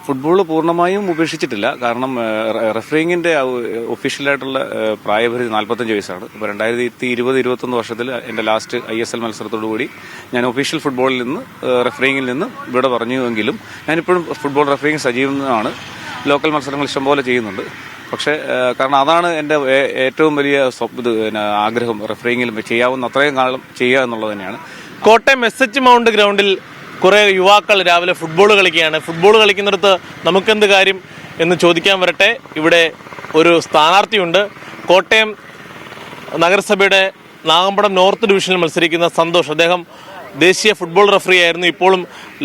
Football പൂർണ്ണമായും ഉപേക്ഷിച്ചിട്ടില്ല. കാരണം റഫറിങ്ങിന്റെ ഒഫീഷ്യലായിട്ടുള്ള പ്രായപരിധി 45 വയസ്സാണ്. ഇപ്പോൾ 2020-21 വർഷത്തിൽ എൻ്റെ ലാസ്റ്റ് ISL മത്സരത്തോടുകൂടി ഞാൻ ഒഫീഷ്യൽ ഫുട്ബോളിൽ നിന്ന് റഫറിങ്ങിൽ നിന്ന് ഇവിടെ പറഞ്ഞുവെങ്കിലും ഞാനിപ്പോഴും ഫുട്ബോൾ റഫറിങ് സജീവമാണ്. ലോക്കൽ മത്സരങ്ങൾ ഇഷ്ടംപോലെ ചെയ്യുന്നുണ്ട്. പക്ഷേ കാരണം അതാണ് എൻ്റെ ഏറ്റവും വലിയ ആഗ്രഹം. റഫറിങ്ങിൽ ചെയ്യാവുന്ന അത്രയും കാലം ചെയ്യുക എന്നുള്ളത് തന്നെയാണ്. കോട്ടയം SH മൗണ്ട് ഗ്രൗണ്ടിൽ കുറെ യുവാക്കൾ രാവിലെ ഫുട്ബോൾ കളിക്കുകയാണ്. ഫുട്ബോൾ കളിക്കുന്നിടത്ത് നമുക്കെന്ത് കാര്യം എന്ന് ചോദിക്കാൻ വരട്ടെ. ഇവിടെ ഒരു സ്ഥാനാർത്ഥിയുണ്ട്. കോട്ടയം നഗരസഭയുടെ നാഗമ്പടം നോർത്ത് ഡിവിഷനിൽ മത്സരിക്കുന്ന സന്തോഷ്. അദ്ദേഹം ദേശീയ ഫുട്ബോൾ റഫറി ആയിരുന്നു. ഇപ്പോഴും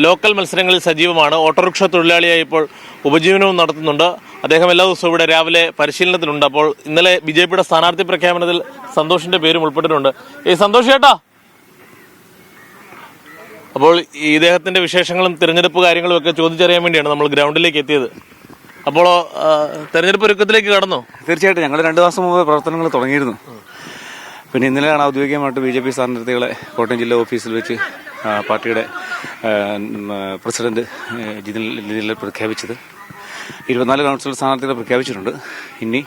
ലോക്കൽ മത്സരങ്ങളിൽ സജീവമാണ്. ഓട്ടോറിക്ഷ തൊഴിലാളിയായി ഇപ്പോൾ ഉപജീവനവും നടത്തുന്നുണ്ട്. അദ്ദേഹം എല്ലാ ദിവസവും ഇവിടെ രാവിലെ പരിശീലനത്തിലുണ്ട്. അപ്പോൾ ഇന്നലെ BJPയുടെ സ്ഥാനാർത്ഥി പ്രഖ്യാപനത്തിൽ സന്തോഷിന്റെ പേരും ഉൾപ്പെട്ടിട്ടുണ്ട്. സന്തോഷ് ചേട്ടാ, അപ്പോൾ ഇദ്ദേഹത്തിന്റെ വിശേഷങ്ങളും തിരഞ്ഞെടുപ്പ് കാര്യങ്ങളും ഒക്കെ ചോദിച്ചറിയാൻ വേണ്ടിയാണ് നമ്മൾ ഗ്രൗണ്ടിലേക്ക് എത്തിയത്. അപ്പോൾ തെരഞ്ഞെടുപ്പ് ഒരുക്കത്തിലേക്ക് കടന്നോ? തീർച്ചയായിട്ടും ഞങ്ങൾ 2 മാസം മുമ്പ് പ്രവർത്തനങ്ങൾ തുടങ്ങിയിരുന്നു. പിന്നെ ഇന്നലെയാണ് ഔദ്യോഗികമായിട്ട് BJP സ്ഥാനാർത്ഥികളെ കോട്ടയം ജില്ലാ ഓഫീസിൽ വെച്ച് പാർട്ടിയുടെ പ്രസിഡന്റ് ജിതിൽ പ്രഖ്യാപിച്ചത്. 24 കൗൺസിലർ സ്ഥാനാർത്ഥികളെ പ്രഖ്യാപിച്ചിട്ടുണ്ട്. ഇനി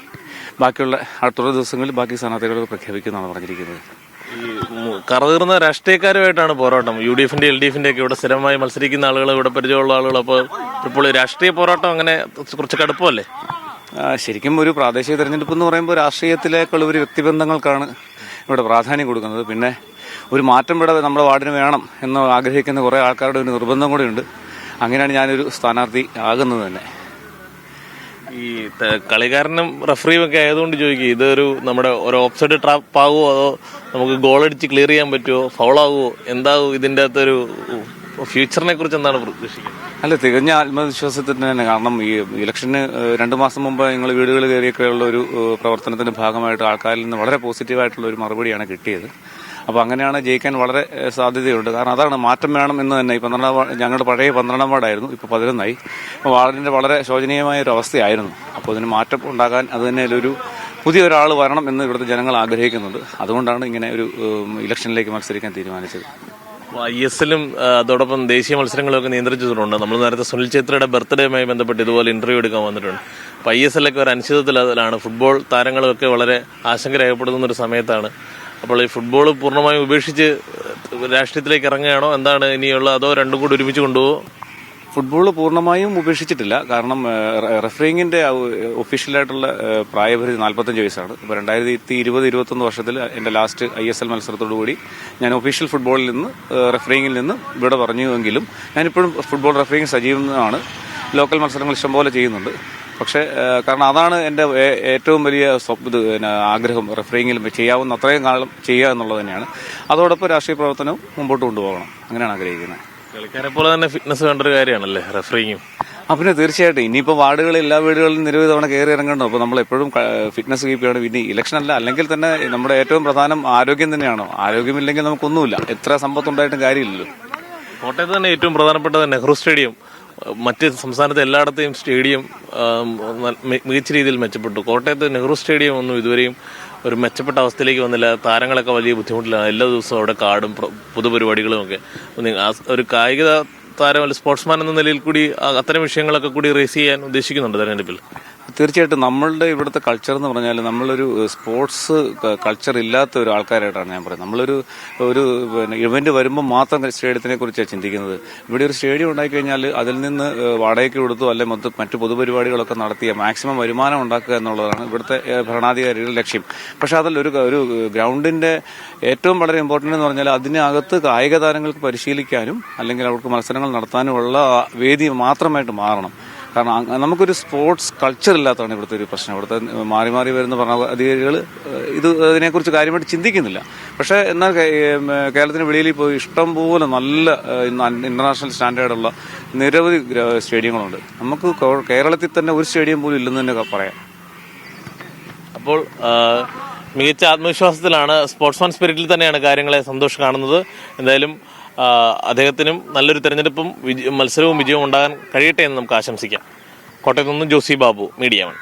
ബാക്കിയുള്ള അടുത്തുള്ള ദിവസങ്ങളിൽ ബാക്കി സ്ഥാനാർത്ഥികളെ പ്രഖ്യാപിക്കുമെന്നാണ് പറഞ്ഞിരിക്കുന്നത്. ഈ കറതീർന്ന രാഷ്ട്രീയക്കാരുമായിട്ടാണ് പോരാട്ടം. UDFന്റെ LDFന്റെ ഒക്കെ ഇവിടെ സ്ഥിരമായി മത്സരിക്കുന്ന ആളുകൾ, ഇവിടെ പരിചയമുള്ള ആളുകൾ. അപ്പോൾ ഇപ്പോൾ രാഷ്ട്രീയ പോരാട്ടം അങ്ങനെ കുറച്ച് കടുപ്പമല്ലേ? ശരിക്കും ഒരു പ്രാദേശിക തെരഞ്ഞെടുപ്പ് എന്ന് പറയുമ്പോൾ രാഷ്ട്രീയത്തിലേക്കുള്ള ഒരു വ്യക്തിബന്ധങ്ങൾക്കാണ് ഇവിടെ പ്രാധാന്യം കൊടുക്കുന്നത്. പിന്നെ ഒരു മാറ്റം ഇവിടെ നമ്മുടെ വാർഡിന് വേണം എന്ന് ആഗ്രഹിക്കുന്ന കുറേ ആൾക്കാരുടെ ഒരു നിർബന്ധം കൂടെയുണ്ട്. അങ്ങനെയാണ് ഞാനൊരു സ്ഥാനാർത്ഥി ആകുന്നത് തന്നെ. ഈ കളിക്കാരനും റഫറിയും ഒക്കെ ആയതുകൊണ്ട് ചോദിക്കുക, ഇതൊരു നമ്മുടെ ഒരു ഓഫ്സൈഡ് ട്രാപ്പ് ആകുമോ, അതോ നമുക്ക് ഗോളടിച്ച് ക്ലിയർ ചെയ്യാൻ പറ്റുമോ, ഫൗളാകുമോ, എന്താകും ഇതിൻ്റെ അകത്തൊരു ഫ്യൂച്ചറിനെ കുറിച്ച് എന്താണ് പ്രതീക്ഷിക്കുന്നത്? അല്ല, തികഞ്ഞ ആത്മവിശ്വാസത്തിന് തന്നെ. കാരണം ഈ ഇലക്ഷന് 2 മാസം മുമ്പ് ഞങ്ങൾ വീടുകൾ കയറിയൊക്കെയുള്ള ഒരു പ്രവർത്തനത്തിന്റെ ഭാഗമായിട്ട് ആൾക്കാരിൽ നിന്ന് വളരെ പോസിറ്റീവായിട്ടുള്ള ഒരു മറുപടിയാണ് കിട്ടിയത്. അപ്പോൾ അങ്ങനെയാണ് ജയിക്കാൻ വളരെ സാധ്യതയുണ്ട്. കാരണം അതാണ് മാറ്റം വേണം എന്ന് തന്നെ. ഈ 12 ഞങ്ങളുടെ പഴയ 12 വാർഡായിരുന്നു, ഇപ്പോൾ 11ആയി. വാർഡിന്റെ വളരെ ശോചനീയമായ ഒരു അവസ്ഥയായിരുന്നു. അപ്പോൾ അതിന് മാറ്റം ഉണ്ടാകാൻ അത് തന്നെ ഒരു പുതിയ ഒരാൾ വരണം എന്ന് ഇവിടുത്തെ ജനങ്ങൾ ആഗ്രഹിക്കുന്നുണ്ട്. അതുകൊണ്ടാണ് ഇങ്ങനെ ഒരു ഇലക്ഷനിലേക്ക് മത്സരിക്കാൻ തീരുമാനിച്ചത്. ISLും അതോടൊപ്പം ദേശീയ മത്സരങ്ങളൊക്കെ നിയന്ത്രിച്ചിട്ടുണ്ട്. നമ്മൾ നേരത്തെ സുനിൽ ഛേത്രിയുടെ ബർത്ത്ഡേയുമായി ബന്ധപ്പെട്ട് ഇതുപോലെ ഇന്റർവ്യൂ എടുക്കാൻ വന്നിട്ടുണ്ട്. അപ്പോൾ ISLൊക്കെ ഒരു അനിശ്ചിതത്വത്തിലാണ്. ഫുട്ബോൾ താരങ്ങളൊക്കെ വളരെ ആശങ്ക രേഖപ്പെടുത്തുന്ന ഒരു സമയത്താണ്. അപ്പോൾ ഈ ഫുട്ബോൾ പൂർണ്ണമായും ഉപേക്ഷിച്ച് രാഷ്ട്രീയത്തിലേക്ക് ഇറങ്ങുകയാണോ, എന്താണ് ഇനിയുള്ള, അതോ രണ്ടും കൂടി ഒരുമിച്ച് കൊണ്ടുപോകുമോ? ഫുട്ബോൾ പൂർണ്ണമായും ഉപേക്ഷിച്ചിട്ടില്ല. കാരണം റഫറിങ്ങിന്റെ ഒഫീഷ്യലായിട്ടുള്ള പ്രായപരിധി 45 വയസ്സാണ്. ഇപ്പോൾ 2020-21 വർഷത്തിൽ എൻ്റെ ലാസ്റ്റ് ISL മത്സരത്തോടുകൂടി ഞാൻ ഒഫീഷ്യൽ ഫുട്ബോളിൽ നിന്ന് റഫറിങ്ങിൽ നിന്ന് ഇവിടെ പറഞ്ഞുവെങ്കിലും ഞാനിപ്പോഴും ഫുട്ബോൾ റഫറിങ് സജീവമാണ്. ലോക്കൽ മത്സരങ്ങൾ ഇഷ്ടംപോലെ ചെയ്യുന്നുണ്ട്. പക്ഷേ കാരണം അതാണ് എൻ്റെ ഏറ്റവും വലിയ ആഗ്രഹം. റഫറിങ്ങിൽ ചെയ്യാവുന്ന അത്രയും കാലം ചെയ്യുക എന്നുള്ളത് തന്നെയാണ്. അതോടൊപ്പം രാഷ്ട്രീയ പ്രവർത്തനവും മുമ്പോട്ട് കൊണ്ടുപോകണം. അങ്ങനെയാണ് ആഗ്രഹിക്കുന്നത്. കളിക്കാരെ പോലെ തന്നെ ഫിറ്റ്നസ് വേണ്ട ഒരു കാര്യമാണല്ലേ റഫറിങ്ങും? പിന്നെ തീർച്ചയായിട്ടും ഇനിയിപ്പോൾ വാർഡുകളിൽ എല്ലാ വീടുകളിലും നിരവധി തവണ കയറി ഇറങ്ങണം. അപ്പോൾ നമ്മൾ എപ്പോഴും ഫിറ്റ്നസ് കീപ്പ് ചെയ്യണം. ഇനി ഇലക്ഷൻ അല്ല, അല്ലെങ്കിൽ തന്നെ നമ്മുടെ ഏറ്റവും പ്രധാനം ആരോഗ്യം തന്നെയാണോ. ആരോഗ്യമില്ലെങ്കിൽ നമുക്കൊന്നുമില്ല. എത്ര സമ്പത്തുണ്ടായിട്ടും കാര്യമില്ലല്ലോ. കോട്ടയത്ത് തന്നെ ഏറ്റവും പ്രധാനപ്പെട്ടത് നെഹ്റു സ്റ്റേഡിയം, മറ്റ് സംസ്ഥാനത്തെ എല്ലായിടത്തെയും സ്റ്റേഡിയം മികച്ച രീതിയിൽ മെച്ചപ്പെട്ടു. കോട്ടയത്ത് നെഹ്റു സ്റ്റേഡിയം ഒന്നും ഇതുവരെയും ഒരു മെച്ചപ്പെട്ട അവസ്ഥയിലേക്ക് വന്നില്ല. താരങ്ങളൊക്കെ വലിയ ബുദ്ധിമുട്ടിലാണ്. എല്ലാ ദിവസവും അവിടെ കാർഡും പൊതുപരിപാടികളും ഒക്കെ. ഒരു കായിക താരം അല്ലെങ്കിൽ സ്പോർട്സ്മാൻ എന്ന നിലയിൽ കൂടി അത്തരം വിഷയങ്ങളൊക്കെ കൂടി റേസ് ചെയ്യാൻ ഉദ്ദേശിക്കുന്നുണ്ട് തെരഞ്ഞെടുപ്പിൽ. തീർച്ചയായിട്ടും നമ്മളുടെ ഇവിടുത്തെ കൾച്ചർ എന്ന് പറഞ്ഞാൽ നമ്മളൊരു സ്പോർട്സ് കൾച്ചർ ഇല്ലാത്ത ഒരു ആൾക്കാരായിട്ടാണ് ഞാൻ പറയുന്നത്. നമ്മളൊരു ഇവന്റ് വരുമ്പോൾ മാത്രം സ്റ്റേഡിയത്തിനെ കുറിച്ചാണ് ചിന്തിക്കുന്നത്. ഇവിടെ ഒരു സ്റ്റേഡിയം ഉണ്ടായിക്കഴിഞ്ഞാൽ അതിൽ നിന്ന് വാടകയ്ക്ക് കൊടുത്തു അല്ലെ മറ്റു പൊതുപരിപാടികളൊക്കെ നടത്തിയ മാക്സിമം വരുമാനം ഉണ്ടാക്കുക എന്നുള്ളതാണ് ഇവിടുത്തെ ഭരണാധികാരികളുടെ ലക്ഷ്യം. പക്ഷെ അതിൽ ഒരു ഗ്രൗണ്ടിന്റെ ഏറ്റവും വളരെ ഇമ്പോർട്ടന്റ് എന്ന് പറഞ്ഞാൽ അതിനകത്ത് കായിക താരങ്ങൾക്ക് പരിശീലിക്കാനും അല്ലെങ്കിൽ അവർക്ക് മത്സരങ്ങൾ നടത്താനുമുള്ള വേദി മാത്രമായിട്ട് മാറണം. കാരണം നമുക്കൊരു സ്പോർട്സ് കൾച്ചർ ഇല്ലാത്തതാണ് ഇവിടുത്തെ ഒരു പ്രശ്നം. ഇവിടുത്തെ മാറി മാറി വരുന്ന ഭരണാധികാരികൾ ഇതിനെക്കുറിച്ച് കാര്യമായിട്ട് ചിന്തിക്കുന്നില്ല. പക്ഷേ എന്നാൽ കേരളത്തിന് വെളിയിൽ പോയി ഇഷ്ടംപോലെ നല്ല ഇന്റർനാഷണൽ സ്റ്റാൻഡേർഡുള്ള നിരവധി സ്റ്റേഡിയങ്ങളുണ്ട്. നമുക്ക് കേരളത്തിൽ തന്നെ ഒരു സ്റ്റേഡിയം പോലും ഇല്ലെന്ന് തന്നെ പറയാം. അപ്പോൾ മികച്ച ആത്മവിശ്വാസത്തിലാണ്, സ്പോർട്സ്മാൻ സ്പിരിറ്റിൽ തന്നെയാണ് കാര്യങ്ങളെ സന്തോഷം കാണുന്നത്. എന്തായാലും അദ്ദേഹത്തിനും നല്ലൊരു തെരഞ്ഞെടുപ്പും മത്സരവും വിജയവും ഉണ്ടാകാൻ കഴിയട്ടെ എന്ന് നമുക്ക് ആശംസിക്കാം. കോട്ടയത്ത് നിന്നും ജോസി ബാബു, മീഡിയ 1.